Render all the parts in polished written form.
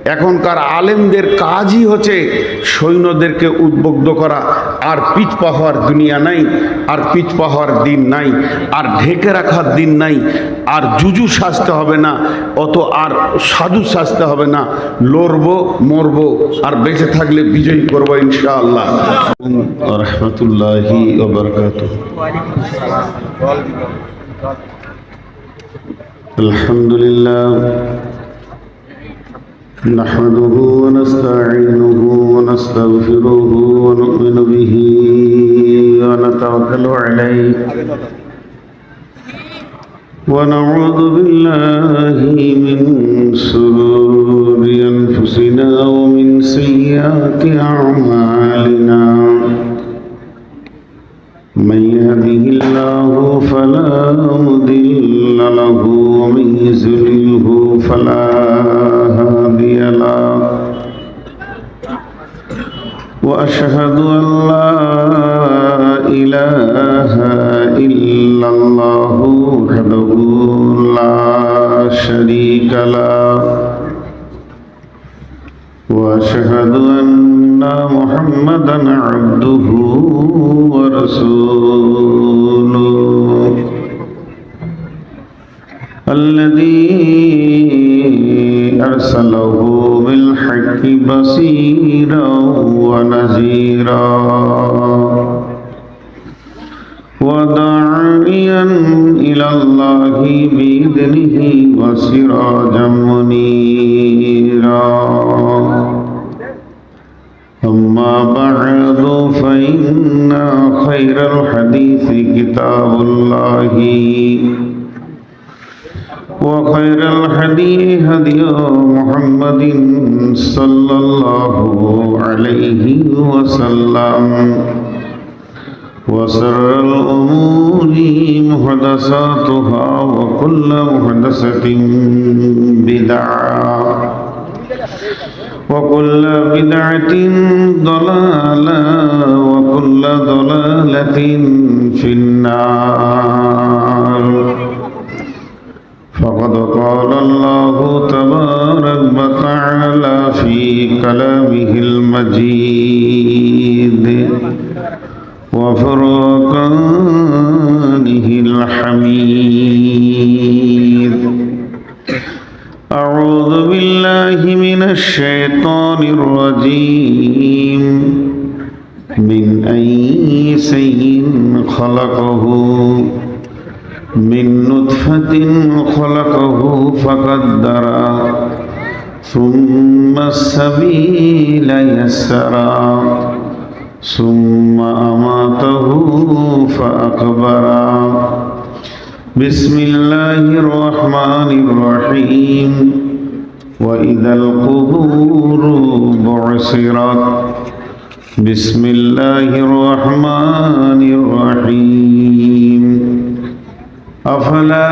এখনকার আলেমদের কাজই হচ্ছে সৈন্যদেরকে উদ্বুদ্ধ করা, আর পিছপা হওয়ার দুনিয়া নাই, আর পিছপা হওয়ার দিন নাই, আর ঢেকে রাখার দিন নাই, আর জুজু সাজতে হবে না, অত আর সাধু সাজতে হবে না, লড়বো মরবো আর বেঁচে থাকলে বিজয়ী করবো ইনশাআল্লাহ। রহমতুল্লাহি ওয়া বারাকাতুহু। আলহামদুলিল্লাহ নাহমাদুহু ওয়া নাস্তাঈনুহু ওয়া নাস্তাগফিরুহু ওয়া নু'মিনু বিহি ওয়া নাতাওয়াক্কালু আলাইহি ওয়া নাউযু বিল্লাহি মিন শুরুরি আনফুসিনা ওয়া মিন সাইয়্যাতি আ'মালিনা। من يهده الله فلا مضل له ومن يضلله فلا هادي له وأشهد أن لا إله إلا الله وحده لا شريك له وأشهد أن محمدًا عبده ورسوله الذي أرسله بالحق بصيرا ونذيرا وداعيا إلى الله بإذنه وسراجا منيرا. أما بعد فإن خير الحديث كتاب الله وخير الهدي هدي محمد صلى الله عليه وسلم وشر الأمور محدثاتها وكل محدثة بدعة وكل بدعة ضلالة وكل ضلالة في النار. فقد قال الله تبارك وتعالى في كلامه المجيد وفرقانه الحميد. أعوذ بالله من الشيطان الرجيم. من أي شيء خلقه من نطفة خلقه فقدره ثم السبيل يسره ثم أماته فأقبره. بسم الله الرحمن الرحيم. وإذا القبور بعثرت. بسم الله الرحمن الرحيم. أفلا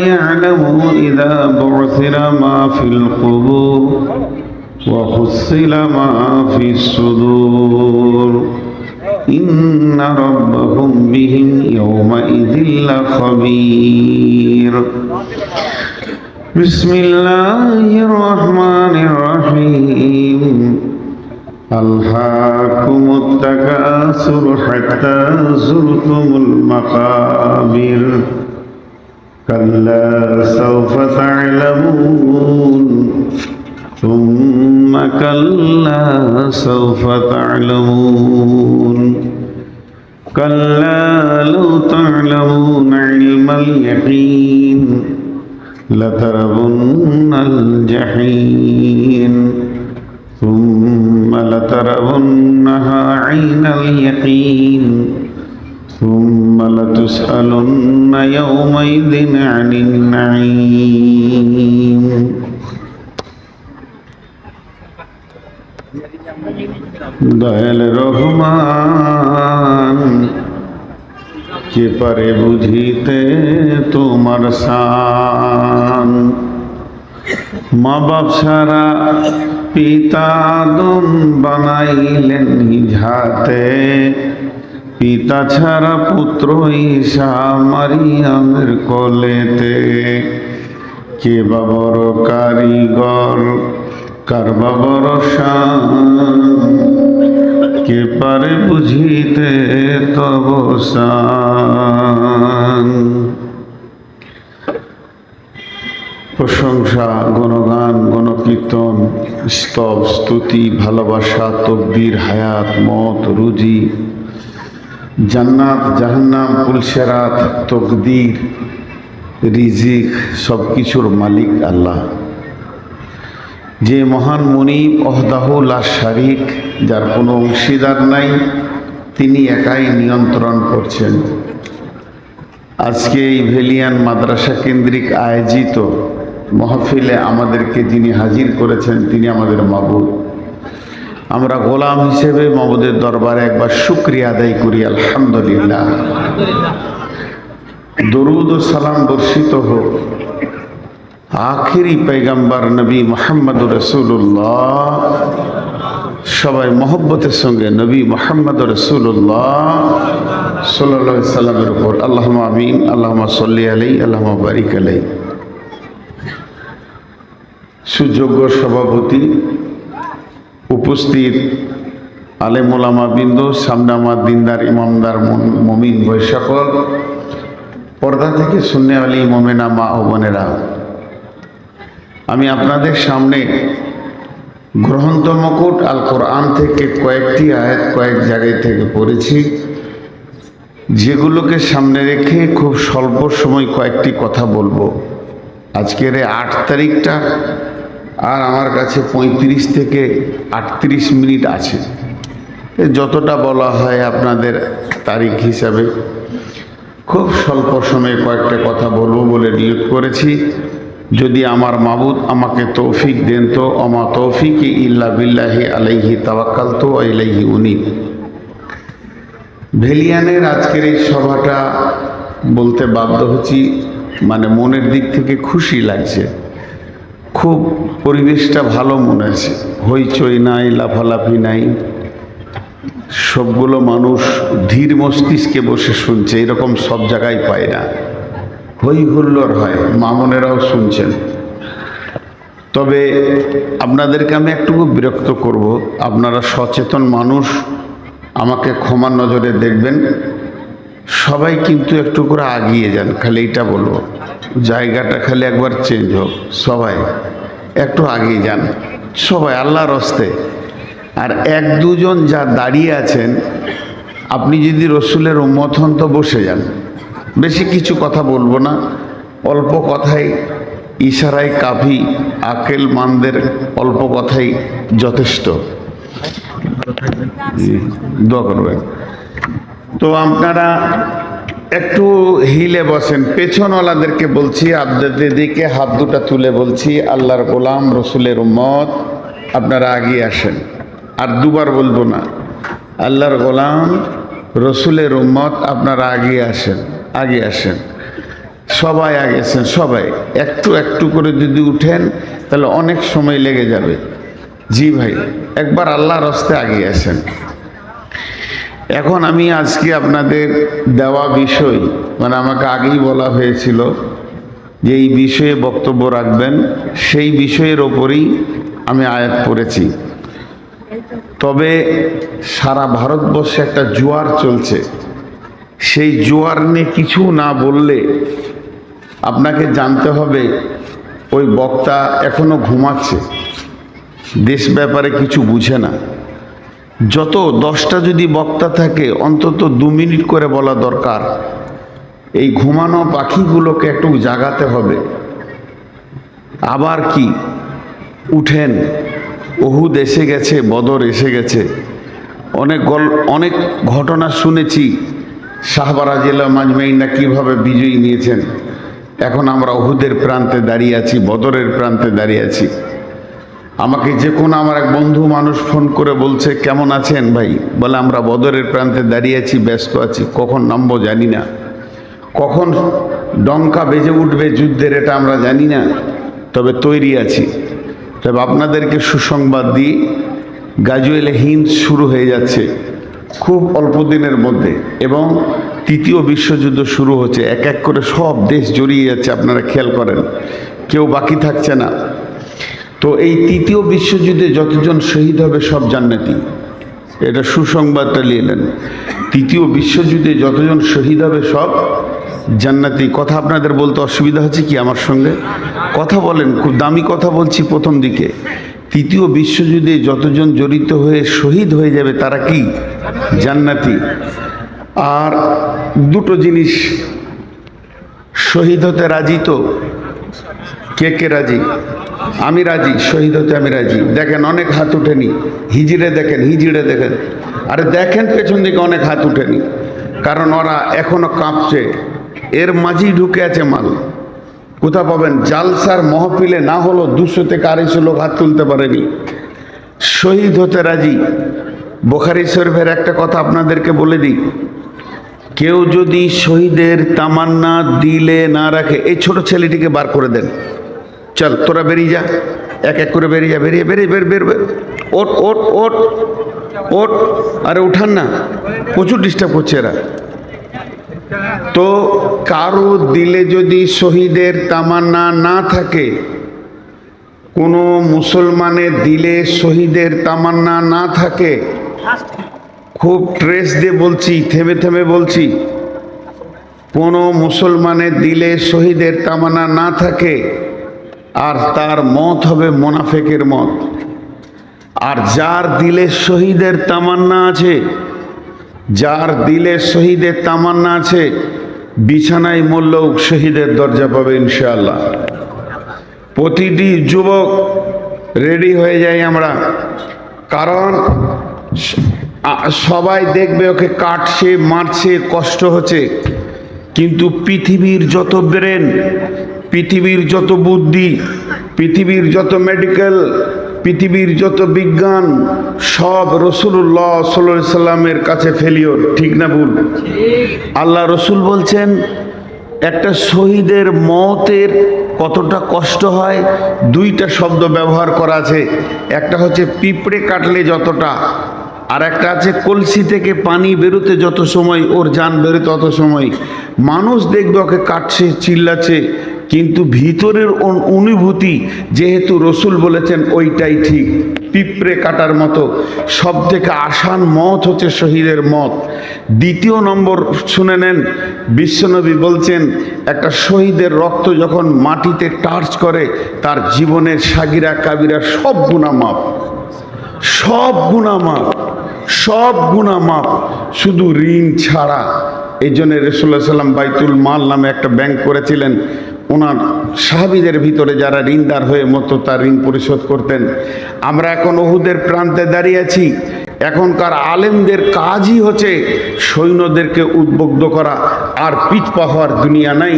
يعلم إذا بعثر ما في القبور وحصل ما في الصدور إن ربهم بهم يومئذ لخبير. بسم الله الرحمن الرحيم. ألهاكم التكاثر حتى زرتم المقابر كلا سوف تعلمون ثم كلا سوف تعلمون كلا لو تعلمون علم اليقين لترون الجحيم ثم لترونها عين اليقين ثم لتسألن يومئذ عن النعيم. দয়াল রহমান কে পারে বুঝিতে তোমার শান। মা বাপ সারা পিতা আদম বানাইলেন নিঝাতে, পিতা ছাড়া পুত্র ঈসা মারিয়ামের কোলেতে। কে বা বড় কারিগর কারবা ভরসা কে পারে বুঝিতে তব শান। প্রশংসা, গুণগান, গণকীর্তন, স্তব, স্তুতি, ভালোবাসা, তকবীর, হায়াত, মত, রুজি, জান্নাত, জাহান্নাম, পুলসেরাত, তকদির, রিজিক, সব কিছুর মালিক আল্লাহ। যে মহান মুনিব ওহদাহু লা শারিক, যার কোনো অংশীদার নাই, তিনি একাই নিয়ন্ত্রণ করছেন। আজকে এই ভেলিয়ান মাদ্রাসা কেন্দ্রিক আয়োজিত মাহফিলে আমাদেরকে যিনি হাজির করেছেন তিনি আমাদের মাবুদ। আমরা গোলাম হিসেবে মাবুদের দরবারে একবার শুকরিয়া আদায় করি, আলহামদুলিল্লাহ। দরুদ ও সালাম বর্ষিত হোক আখিরি পয়গম্বর নবী মুহাম্মদুর রাসূলুল্লাহ, সবাই মহব্বতের সঙ্গে নবী মুহাম্মদুর রাসূলুল্লাহ সাল্লাল্লাহু আলাইহি সাল্লামের উপর আল্লাহুম্মা আমিন, আল্লাহুম্মা সাল্লি আলাইহি, আল্লাহুম্মা বারিক আলাইহি। সুযোগ্য সভাপতি, উপস্থিত আলেম ওলামা বিন্দু, সামনে আমার দিনদার ইমামদার মুমিন ভাই সকল, পর্দা থেকে সুন্নে আলী মোমেনা মা ও বোনেরা, আমি আপনাদের সামনে গ্রন্থ মুকুট আল কোরআন থেকে কয়েকটি আয়াত কয়েক জায়গায় থেকে পড়েছি, যেগুলোকে সামনে রেখে খুব স্বল্প সময় কয়েকটি কথা বলবো। আজকের 8 তারিখটা আর আমার কাছে 35 থেকে 38 মিনিট আছে, যতটা বলা হয় আপনাদের তারিখ হিসাবে খুব স্বল্প সময়ে কয়েকটা কথা বলবো বলে নিয়োগ করেছি। যদি আমার মাবুদ আমাকে তৌফিক দেন তো, আমা তৌফিকি ইল্লা বিল্লাহি আলাইহি তাওয়াক্কালতু ওয়া ইলাইহি উনীব। ভেলিয়ানের আজকের এই সভাটা বলতে বাধ্য হচ্ছি, মানে মনের দিক থেকে খুশি লাগছে, খুব পরিবেশটা ভালো মনে আছে, হইচই নাই, লাফালাফি নাই, সবগুলো মানুষ ধীর মস্তিষ্কে বসে শুনছে, এরকম সব জায়গায় পায় না, হই হুল্লোড় হয়, মামনেরাও শুনছেন। তবে আপনাদেরকে আমি একটুকু বিরক্ত করব, আপনারা সচেতন মানুষ, আমাকে ক্ষমার নজরে দেখবেন। সবাই কিন্তু একটু করে আগিয়ে যান, খালি এইটা বলবো, জায়গাটা খালি একবার চেঞ্জ হোক, সবাই একটু আগিয়ে যান, সবাই আল্লাহর হস্তে। আর 1-2 জন যা দাঁড়িয়ে আছেন, আপনি যদি রসুলের উম্মত হন তো বসে যান, বেশি কিছু কথা বলবো না, অল্প কথাই, ইশারায় কাফি, আকেল মানদের অল্প কথাই যথেষ্ট। দোয়া করবেন। তো আপনারা একটু হিলে বসেন। পেছনওয়ালাদেরকে বলছি, আপনাদের দিকে হাত দুটা তুলে বলছি, আল্লাহর গোলাম রসুলের উম্মত আপনারা আগিয়ে আসেন। আর দুবার বলবো না, আল্লাহর গোলাম রসুলের উম্মত আপনারা আগিয়ে আসেন, আগে আসেন, সবাই আগে আসেন। সবাই একটু একটু করে যদি উঠেন তাহলে অনেক সময় লেগে যাবে। জি ভাই, একবার আল্লাহর হস্তে আগিয়ে আসেন। এখন আমি আজকে আপনাদের দেওয়া বিষয়, মানে আমাকে আগেই বলা হয়েছিল যে এই বিষয়ে বক্তব্য রাখবেন, সেই বিষয়ের ওপরই আমি আয়াত পড়েছি। তবে সারা ভারতবর্ষে একটা জোয়ার চলছে, সেই জোয়ার নিয়ে কিছু না বললে আপনাকে জানতে হবে ওই বক্তা এখনো ঘুমাচ্ছে, দেশ ব্যাপারে কিছু বুঝে না। যত 10টা যদি বক্তা থাকে অন্তত 2 মিনিট করে বলা দরকার। এই ঘুমানো পাখিগুলোকে একটু জাগাতে হবে। আবার কি উঠেন, উহুদ এসে গেছে, বদর এসে গেছে, অনেক ঘটনা শুনেছি। সাহাবা রাদিয়াল্লাহু আজমাইন কিভাবে বিজয়ী নিয়েছেন। এখন আমরা উহুদের প্রান্তে দাঁড়িয়ে আছি, বদরের প্রান্তে দাঁড়িয়ে আছি। আমাকে যে কোনো আমার এক বন্ধু মানুষ ফোন করে বলছে, কেমন আছেন ভাই? বলে আমরা বদরের প্রান্তে দাঁড়িয়ে আছি, ব্যস্ত আছি, কখন নামবো জানি না, কখন ডঙ্কা বেজে উঠবে যুদ্ধের এটা আমরা জানি না, তবে তৈরি আছি। তবে আপনাদেরকে সুসংবাদ দিই, গাজওয়েলে হিন্দ শুরু হয়ে যাচ্ছে খুব অল্প দিনের মধ্যে, এবং 3য় বিশ্বযুদ্ধ শুরু হচ্ছে। এক এক করে সব দেশ জড়িয়ে যাচ্ছে, আপনারা খেয়াল করেন, কেউ বাকি থাকছে না। তো এই তৃতীয় বিশ্বযুদ্ধে যতজন শহীদ হবে সব জান্নাতি, এটা সুসংবাদটা নিলেন। তৃতীয় বিশ্বযুদ্ধে যতজন শহীদ হবে সব জান্নাতি। কথা আপনাদের বলতে অসুবিধা হচ্ছে কি? আমার সঙ্গে কথা বলেন, খুব দামি কথা বলছি প্রথম দিকে। তৃতীয় বিশ্বযুদ্ধে যতজন জড়িত হয়ে শহীদ হয়ে যাবে তারা কি? জান্নাতি। আর দুটো জিনিস, শহীদ হতে রাজি তো? কে কে রাজি? আমি রাজি, শহীদ হতে আমি রাজি। দেখেন অনেক হাত উঠেনি, হিজড়ে দেখেন, হিজড়ে দেখেন, আরে দেখেন পেছন দিকে অনেক হাত উঠেনি, কারণ ওরা এখনো কাঁপছে, এর মাঝেই ঢুকে আছে মাল। কোথা পাবেন? জালসার মহফিলে না হলো 200 থেকে 250 লোক হাত তুলতে পারেনি। শহীদ হতে রাজি। বুখারী শরীফের একটা কথা আপনাদেরকে বলে দিই, কেউ যদি শহীদের তামান্না দিলে না রাখে, এই ছোট ছেলেটিকে বার করে দেন, চল তোরা বেরিয়ে যা, এক এক করে বেরিয়ে যা, বেরিয়ে বেরিয়ে বের বের বের, ওট ওট ওট ওট, আরে উঠান না, প্রচুর ডিস্টার্ব করছে এরা। তো কারো দিলে যদি শহীদের তামান্না না থাকে, কোনো মুসলমানের দিলে শহীদের তামান্না না থাকে, খুব ট্রেস দিয়ে বলছি, থেমে থেমে বলছি, কোনো মুসলমানের দিলে শহীদের তামান্না না থাকে আর তার মত হবে মুনাফিকের মত। আর যার দিলে শহীদের তামান্না আছে, যার দিলে শহীদের তামান্না আছে, বিছানায় মরলেও শহীদের দরজা পাবে ইনশাআল্লাহ। প্রতিটি যুবক রেডি হয়ে যাই আমরা, কারণ সবাই দেখবে ওকে কাটছে, মারছে, কষ্ট হচ্ছে, কিন্তু পৃথিবীর যত ব্রেন, পৃথিবীর যত বুদ্ধি, পৃথিবীর যত মেডিকেল, পৃথিবীর যত বিজ্ঞান, সব রসুল্লাহ সাল্লাল্লাহু আলাইহি সাল্লামের কাছে ফেলিওর। ঠিক না ভুল? আল্লাহ রসুল বলছেন একটা শহীদের মতের কতটা কষ্ট হয়, দুইটা শব্দ ব্যবহার করা আছে। একটা হচ্ছে পিঁপড়ে কাটলে যতটা, আর একটা আছে কলসি থেকে পানি বেরোতে যত সময় ওর জান বেরোতে তত সময়। মানুষ দেখবে ওকে কাটছে, চিল্লাচ্ছে, কিন্তু ভিতরের অনুভূতি যেহেতু রসুল বলেছেন ওইটাই ঠিক, পিঁপড়ে কাটার মতো। সব থেকে আসান মত হচ্ছে শহীদের মত। দ্বিতীয় নম্বর শুনে নেন, বিশ্বনবী বলছেন একটা শহীদের রক্ত যখন মাটিতে টাচ করে, তার জীবনের সাগিরা কাবিরা সব গুনাহ মাপ, সব গুনাহ মাপ, সব গুনাহ মাপ, শুধু ঋণ ছাড়া। এই জন্য রাসূলুল্লাহ সাল্লাম বাইতুল মাল নামে একটা ব্যাংক করেছিলেন, ওনার সাহাবীদের ভিতরে যারা ঋণদার হয়ে মতো তার ঋণ পরিশোধ করতেন। আমরা এখন উহুদের প্রান্তে দাঁড়িয়ে আছি। এখনকার আলেমদের কাজই হচ্ছে সৈন্যদেরকে উদ্বুদ্ধ করা, আর পিছপা হওয়ার দুনিয়া নাই,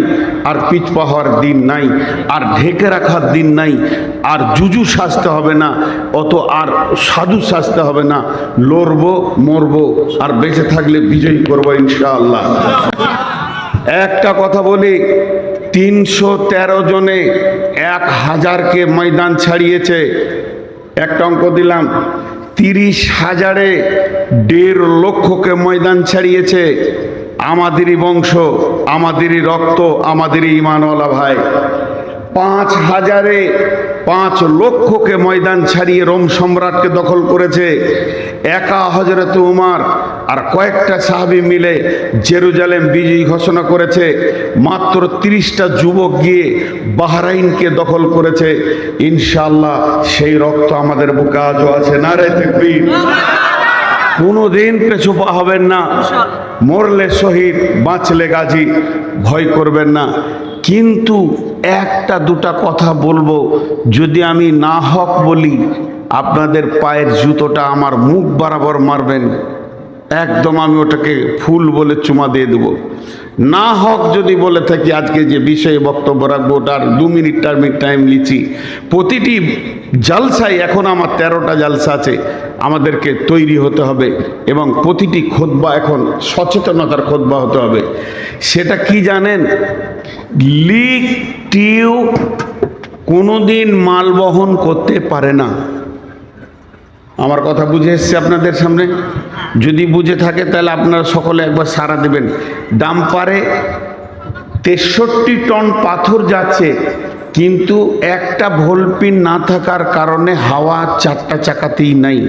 আর পিছপা হওয়ার দিন নাই, আর ঢেকে রাখার দিন নাই, আর জুজু সাজতে হবে না, অত আর সাধু সাজতে হবে না, লড়বো মরবো, আর বেঁচে থাকলে বিজয়ী করবো ইনশাআল্লাহ। একটা কথা বলি, 313 জনে 1000কে ময়দান ছাড়িয়েছে। একটা অঙ্ক দিলাম, 30,000-এ 1.5 লক্ষকে ময়দান ছাড়িয়েছে। আমাদেরই বংশ, আমাদেরই রক্ত, আমাদেরই ইমানওয়ালা ভাই। 5,000-এ 5 লক্ষকে ময়দান ছাড়িয়ে রোম সম্রাটকে দখল করেছে। একা হযরত উমর আর কয়েকটা সাহাবী মিলে জেরুজালেম বিজয়ী ঘোষণা করেছে। মাত্র 30টা যুবক গিয়ে বাহরাইনকে দখল করেছে। ইনশাআল্লাহ সেই রক্ত আমাদের বুকে আজও আছে। নারে তাকবীর। কোনোদিন পেছপা হবেন না, মরলে শহীদ, বাঁচলে গাজী, ভয় করবেন না। কিন্তু একটা দুটা কথা বলবো, যদি আমি না হক বলি আপনাদের পায়ের জুতোটা আমার মুখ বরাবর মারবেন, একদম আমি ওটাকে ফুল বলে চুমা দিয়ে দেব। না হক যদি বলে থাকি, আজকে যে বিষয়ে বক্তব্য রাখবো ওটার 2 মিনিট টাইম লিছি। প্রতিটি জালসায়, এখন আমার 13টা জালসা আছে, আমাদেরকে তৈরি হতে হবে, এবং প্রতিটি খুতবা এখন সচেতনতার খুতবা হতে হবে। সেটা কি জানেন? লিক টিউ কোনোদিন মাল বহন করতে পারে না। আমার কথা বুঝে এসছে আপনাদের সামনে? যদি বুঝে থাকে তাহলে আপনারা সকলে একবার সাড়া দেবেন। ডাম্পারে 63 টন পাথর যাচ্ছে, কিন্তু একটা ভোল্টপিন না থাকার কারণে হাওয়া চারটা চাকাতেই নাই,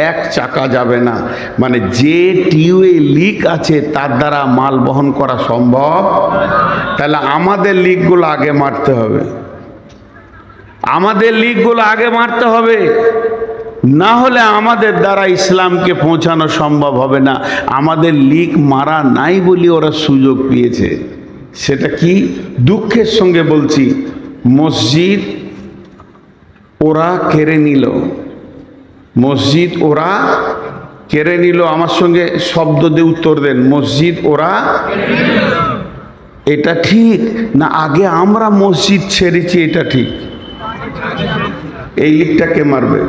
এক চাকা যাবে না। মানে যে টিউবে লিক আছে তার দ্বারা মাল বহন করা সম্ভব। তাহলে আমাদের লিকগুলো আগে মারতে হবে, আমাদের লিকগুলো আগে মারতে হবে, না হলে আমাদের দ্বারা ইসলামকে পৌঁছানো সম্ভব হবে না। আমাদের লিক মারা নাই বলি ওরা সুযোগ পেয়েছে। সেটা কি? দুঃখের সঙ্গে বলছি, মসজিদ ওরা কেড়ে নিল, মসজিদ ওরা কেড়ে নিল। আমার সঙ্গে শব্দ দিয়ে উত্তর দেন, মসজিদ ওরা, এটা ঠিক না আগে আমরা মসজিদ ছেড়েছি? এটা ঠিক। এই লিকটা কে মারবে?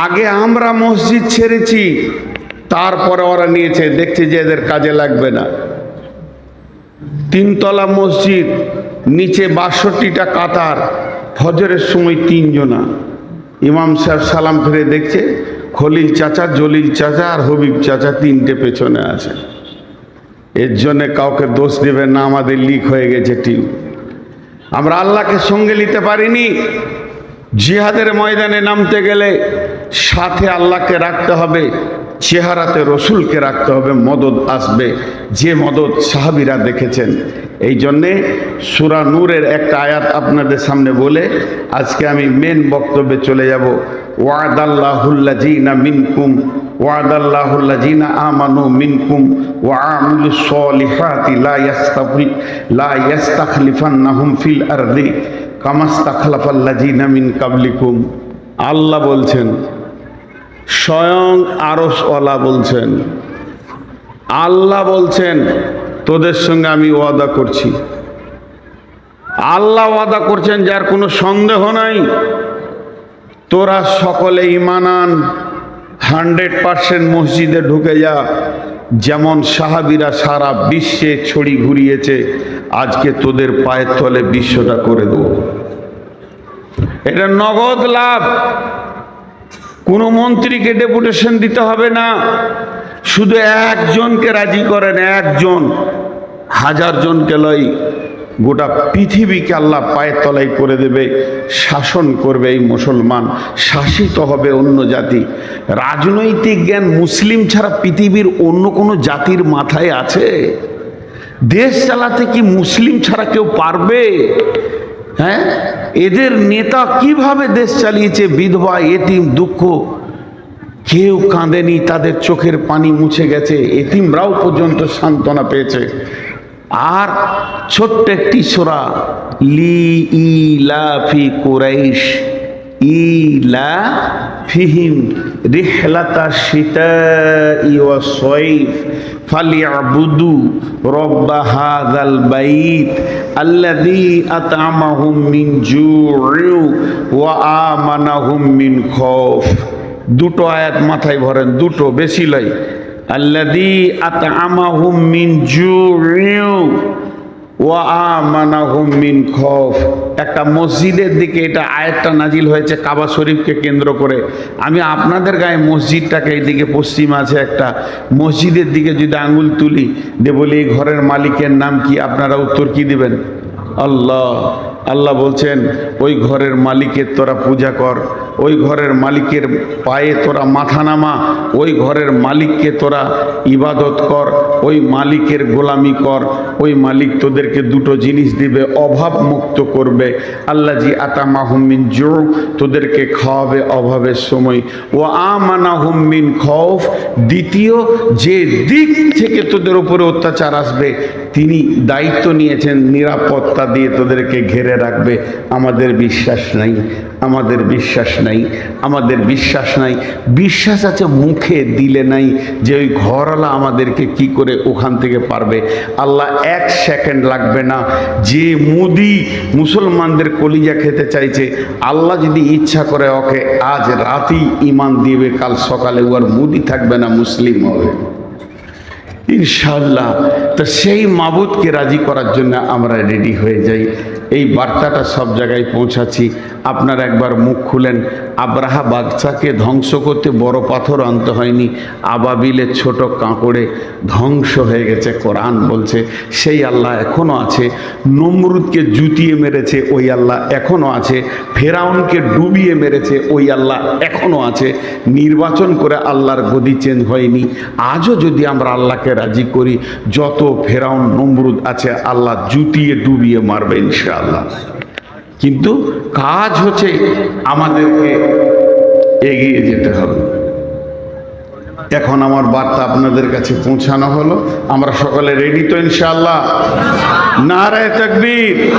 আগে আমরা মসজিদ ছেড়েছি, তারপরে ওরা নিয়েছে, দেখছে যে এদের কাজে লাগবে না। 3 তলা মসজিদ, নিচে 62টা কাতার, ফজরের সময় 3 জনা। ইমাম সাহেব সালাম ফিরে দেখছে খলিল চাচা, জলিল চাচা আর হবিব চাচা 3টে পেছনে আছে। এর জন্যে কাউকে দোষ দেবে না, আমাদের লিক হয়ে গেছে টিউব। আমরা আল্লাহকে সঙ্গে নিতে পারিনি। জিহাদের ময়দানে নামতে গেলে সাথে আল্লাহকে রাখতে হবে, চেহারাতে রসুলকে রাখতে হবে, মদদ আসবে, যে মদদ সাহাবীরা দেখেছেন। এই জন্যে সূরা নূরের একটা আয়াত আপনাদের সামনে বলে আজকে আমি মেন বক্তব্যে চলে যাব। ওয়াদাল্লাহুল্লাযীনা মিনকুম ওয়াদাল্লাহুল্লাযীনা আমানু মিনকুম ওয়া আমিলুস সলিহাতি লা ইস্তাখলিফান্নাহুম ফিল আরদি কামাস্তাখলাফাল্লাযীনা মিন কাবলিকুম। আল্লাহ বলছেন, স্বয়ং আরশওয়ালা বলছেন, আল্লাহ বলছেন তোদের সঙ্গে আমি ওয়াদা করছি। আল্লাহ ওয়াদা করছেন, যার কোনো সন্দেহ নাই। তোরা সকলে ঈমান আন, 100% মসজিদে ঢুকে যা। যেমন সাহাবীরা সারা বিশ্বে ছড়ি ঘুরিয়েছে, আজকে তোদের পায়ের তলে বিশ্বটা করে দেবো। এটা নগদ লাভ। কোনো মন্ত্রীকে ডেপুটেশন দিতে হবে না, শুধু একজনকে রাজি করেন, একজন, 1000 জনকে লই, গোটা পৃথিবীকে আল্লাহ পায়ের তলায় করে দেবে। শাসন করবে এই মুসলমান, শাসিত হবে অন্য জাতি। রাজনৈতিক জ্ঞান মুসলিম ছাড়া পৃথিবীর অন্য কোনো জাতির মাথায় আছে? দেশ চালাতে কি মুসলিম ছাড়া কেউ পারবে? হ্যাঁ, এদের নেতা কিভাবে দেশ চালিয়েছে, বিধবা, এতিম, দুঃখ, কেউ কাঁদেনি, তাদের চোখের পানি মুছে গেছে, এতিমরাও পর্যন্ত সান্ত্বনা পেয়েছে। আর ছোট্ট একটি সূরা, লি ইলাফি কুরাইশ ইলাফিহিম রিহলাতা শিতাই ওয়াস সাইফ ফালিয়াবুদু রব্ব হাযাল বাইত আল্লাযী আত'আমাহুম মিন জু'ইন ওয়া আমানাহুম মিন খাউফ। দুটো আয়াত মাথায় ভরেন, দুটো, বেশি লয়। আল্লাযী আত'আমাহুম মিন জু'ইন ওয়া আমানাহুম মিন খাউফ। একটা মসজিদের দিকে এটা আয়াতটা নাজিল হয়েছে, কাবা শরীফকে কেন্দ্র করে। আমি আপনাদের গায়ে মসজিদটাকে এইদিকে পশ্চিম আছে একটা মসজিদের দিকে যদি আঙুল তুলি দিয়ে বলি এই ঘরের মালিকের নাম কি, আপনারা উত্তর কি দিবেন? আল্লাহ। আল্লাহ বলছেন ওই ঘরের মালিকের তোরা পূজা কর, ওই ঘরের মালিকের পায়ে তোরা মাথা নামা, ওই ঘরের মালিককে তোরা ইবাদত কর, ওই মালিকের গোলামি কর। ওই মালিক তোদেরকে দুটো জিনিস দিবে, অভাব মুক্ত করবে। আল্লাযী আতামাহুম মিন জু', তোদেরকে খাওয়াবে অভাবের সময়। ও আমানাহুম মিন খাউফ, দ্বিতীয় যে দিক থেকে তোদের উপরে অত্যাচার আসবে তিনি দায়িত্ব নিয়েছেন নিরাপত্তা দিয়ে তোদেরকে ঘিরে রাখবে। আমাদের বিশ্বাস নাই, আমাদের বিশ্বাস নাই, আমাদের বিশ্বাস নাই। বিশ্বাস আছে মুখে, দিলে নাই, যে ওই ঘরওয়ালা আমাদেরকে কি করে ওখান থেকে পারবে। আল্লাহ 1 সেকেন্ড লাগবে না। যে মুদি মুসলমানদের কলিজা খেতে চাইছে, আল্লাহ যদি ইচ্ছা করে ওকে আজ রাতেই ঈমান দিবে, কাল সকালে ওর মুদি থাকবে না, মুসলিম হবে ইনশাআল্লাহ। তো সেই মাবুদকে রাজি করার জন্য আমরা রেডি হয়ে যাই। এই বার্তাটা সব জায়গায় পৌঁছাচ্ছি। আপনারা একবার মুখ খুলেন। আব্রাহা বাদশাকে ধ্বংস করতে বড় পাথর আনতে হয়নি, আবাবিলের ছোট কাঁকড়ে ধ্বংস হয়ে গেছে। কোরআন বলছে সেই আল্লাহ এখনও আছে। নমরুদকে জুতিয়ে মেরেছে ওই আল্লাহ এখনও আছে। ফেরাউনকে ডুবিয়ে মেরেছে ওই আল্লাহ এখনও আছে। নির্বাচন করে আল্লাহর গদি চেঞ্জ হয়নি। আজও যদি আমরা আল্লাহকে রাজি করি, যত ফেরাউন নমরুদ আছে আল্লাহ জুতিয়ে ডুবিয়ে মারবে ইনশাআল্লাহ। কিন্তু কাজ হচ্ছে আমাদেরকে এগিয়ে যেতে হবে। এখন আমার বার্তা আপনাদের কাছে পৌঁছানো হলো। আমরা সকলে রেডি তো ইনশাআল্লাহ? নারায়ে তাকবীর।